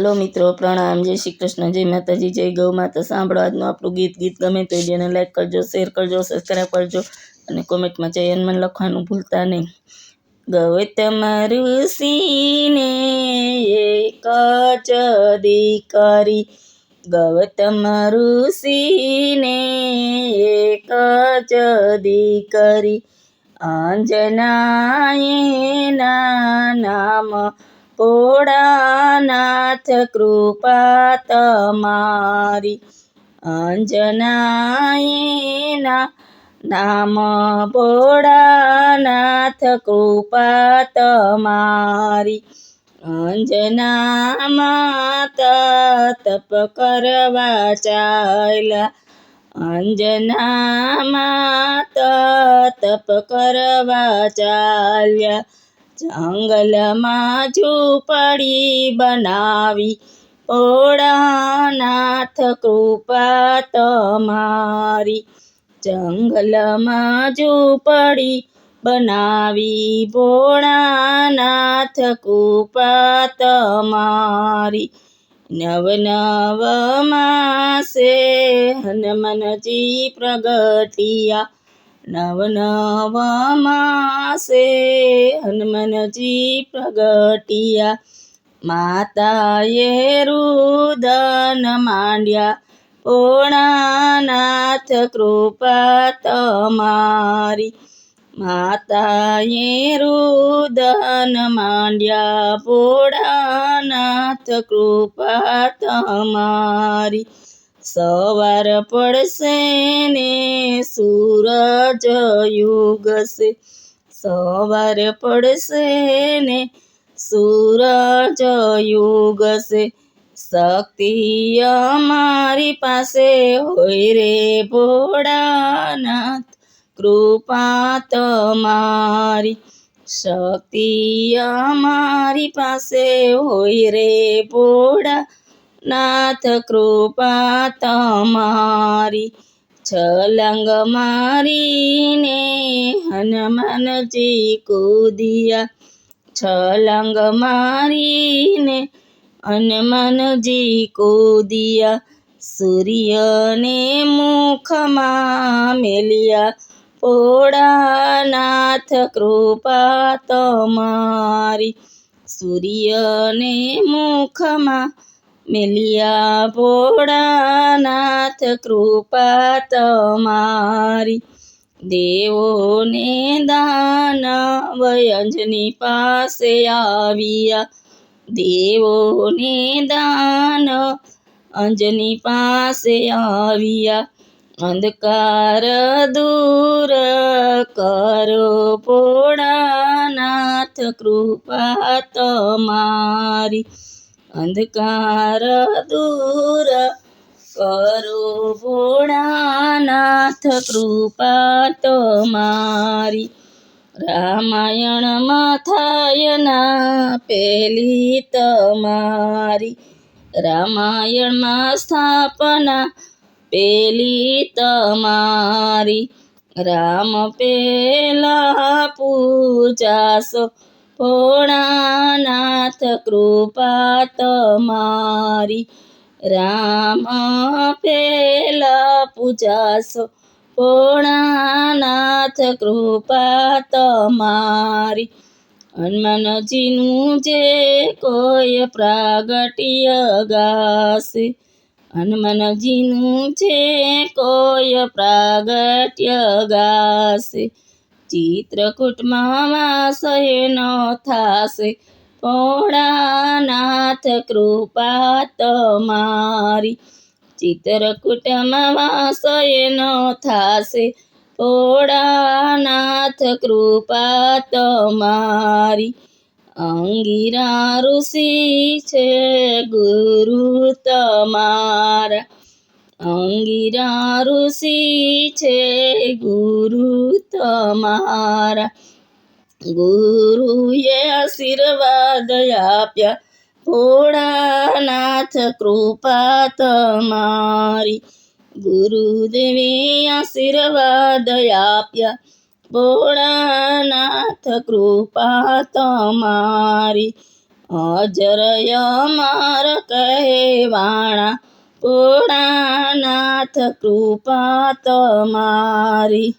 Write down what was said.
હાલો મિત્રો, પ્રણામ, જય શ્રી કૃષ્ણ, જય માતાજી, જય ગૌ માતા. સાંભળો આજનું આપણું ગીત ગમે તો વિડીયોને લાઈક કરજો, શેર કરજો, સબસ્ક્રાઈબ કરજો અને કોમેન્ટમાં જય હનુમાન લખવાનું ભૂલતા નહીં. ગૌતમ ઋષિને એક જ દીકરી, ગૌતમ ઋષિને એક જ દીકરી, અંજનાએના નામ ભોળાનાથ કૃપા તમારી, અંજનાએના નામ ભોળાનાથ કૃપા તમારી. અંજના માતા તપ કરવા ચાલ્યા, અંજના માતા તપ કરવા ચાલ્યા, જંગલમાં ઝૂંપડી બનાવી, ભોળાનાથ કૃપા તમારી, જંગલમાં ઝૂંપડી બનાવી, ભોળાનાથ કૃપા તમારી. નવ નવ માસે હનુમાનજી પ્રગટિયા, નવ નવ માસે હનુમાનજી પ્રગટિયા, માતાએ રુદન માંડ્યા, ભોળાનાથ કૃપા તમારી, માતાએ રુદન માંડ્યા, ભોળાનાથ કૃપા તમારી. સવાર પડશે ને સૂરજ યુગશે, સવાર પડશે ને સૂરજ યુગશે, શક્તિ અમારી પાસે હોય રે ભોળાનાથ કૃપા તમારી, શક્તિ અમારી પાસે હોય રે ભોળાનાથ કૃપા તમારી. છલાંગ મારીને હનુમાનજી કૂદ્યા, છલાંગ મારીને હનુમાનજી કૂદ્યા, સૂર્યને મુખમાં મેલ્યા, ભોળાનાથ કૃપા તમારી, સૂર્યને મુખમાં મેલ્યા, ભોળાનાથ કૃપા તમારી. દેવોને દાનવ અંજની પાસે આવ્યા, દેવોને દાનવ અંજની પાસે આવ્યા, અંધકાર દૂર કરો ભોળાનાથ કૃપા તમારી, અંધકાર દૂર કરો ભોળાનાથ કૃપા તમારી. રામાયણમાં થાય ના પેલી તમારી, રામાયણમાં સ્થાપના પેલી તમારી, રામ પેલા પૂજાશો, ભોળાનાથ કૃપા તમારી, રામ પેલા પૂજાશો, ભોળાનાથ કૃપા તમારી. હનુમાનજીનું જે કોઈ પ્રાગટ્ય ગાશે, હનુમાનજીનું જે કોઈ પ્રાગટ્ય ગાશે, ચિત્રકૂટમાં વાસ એનો થાશે, ભોળાનાથ કૃપા તમારી, ચિત્રકૂટમાં વાસ એનો થાશે, ભોળાનાથ કૃપા તમારી. અંગિરા ઋષિ છે ગુરુ તમારા, અંગિરા ઋષિ છે ગુરુ તમારા, ગુરુએ આશીર્વાદ આપ્યા, ભોળાનાથ કૃપા તમારી, ગુરુદેવે આશીર્વાદ આપ્યા, ભોળાનાથ કૃપા તમારી. અજરય અમર કહેવાણા ભોળાનાથ કૃપા તમારી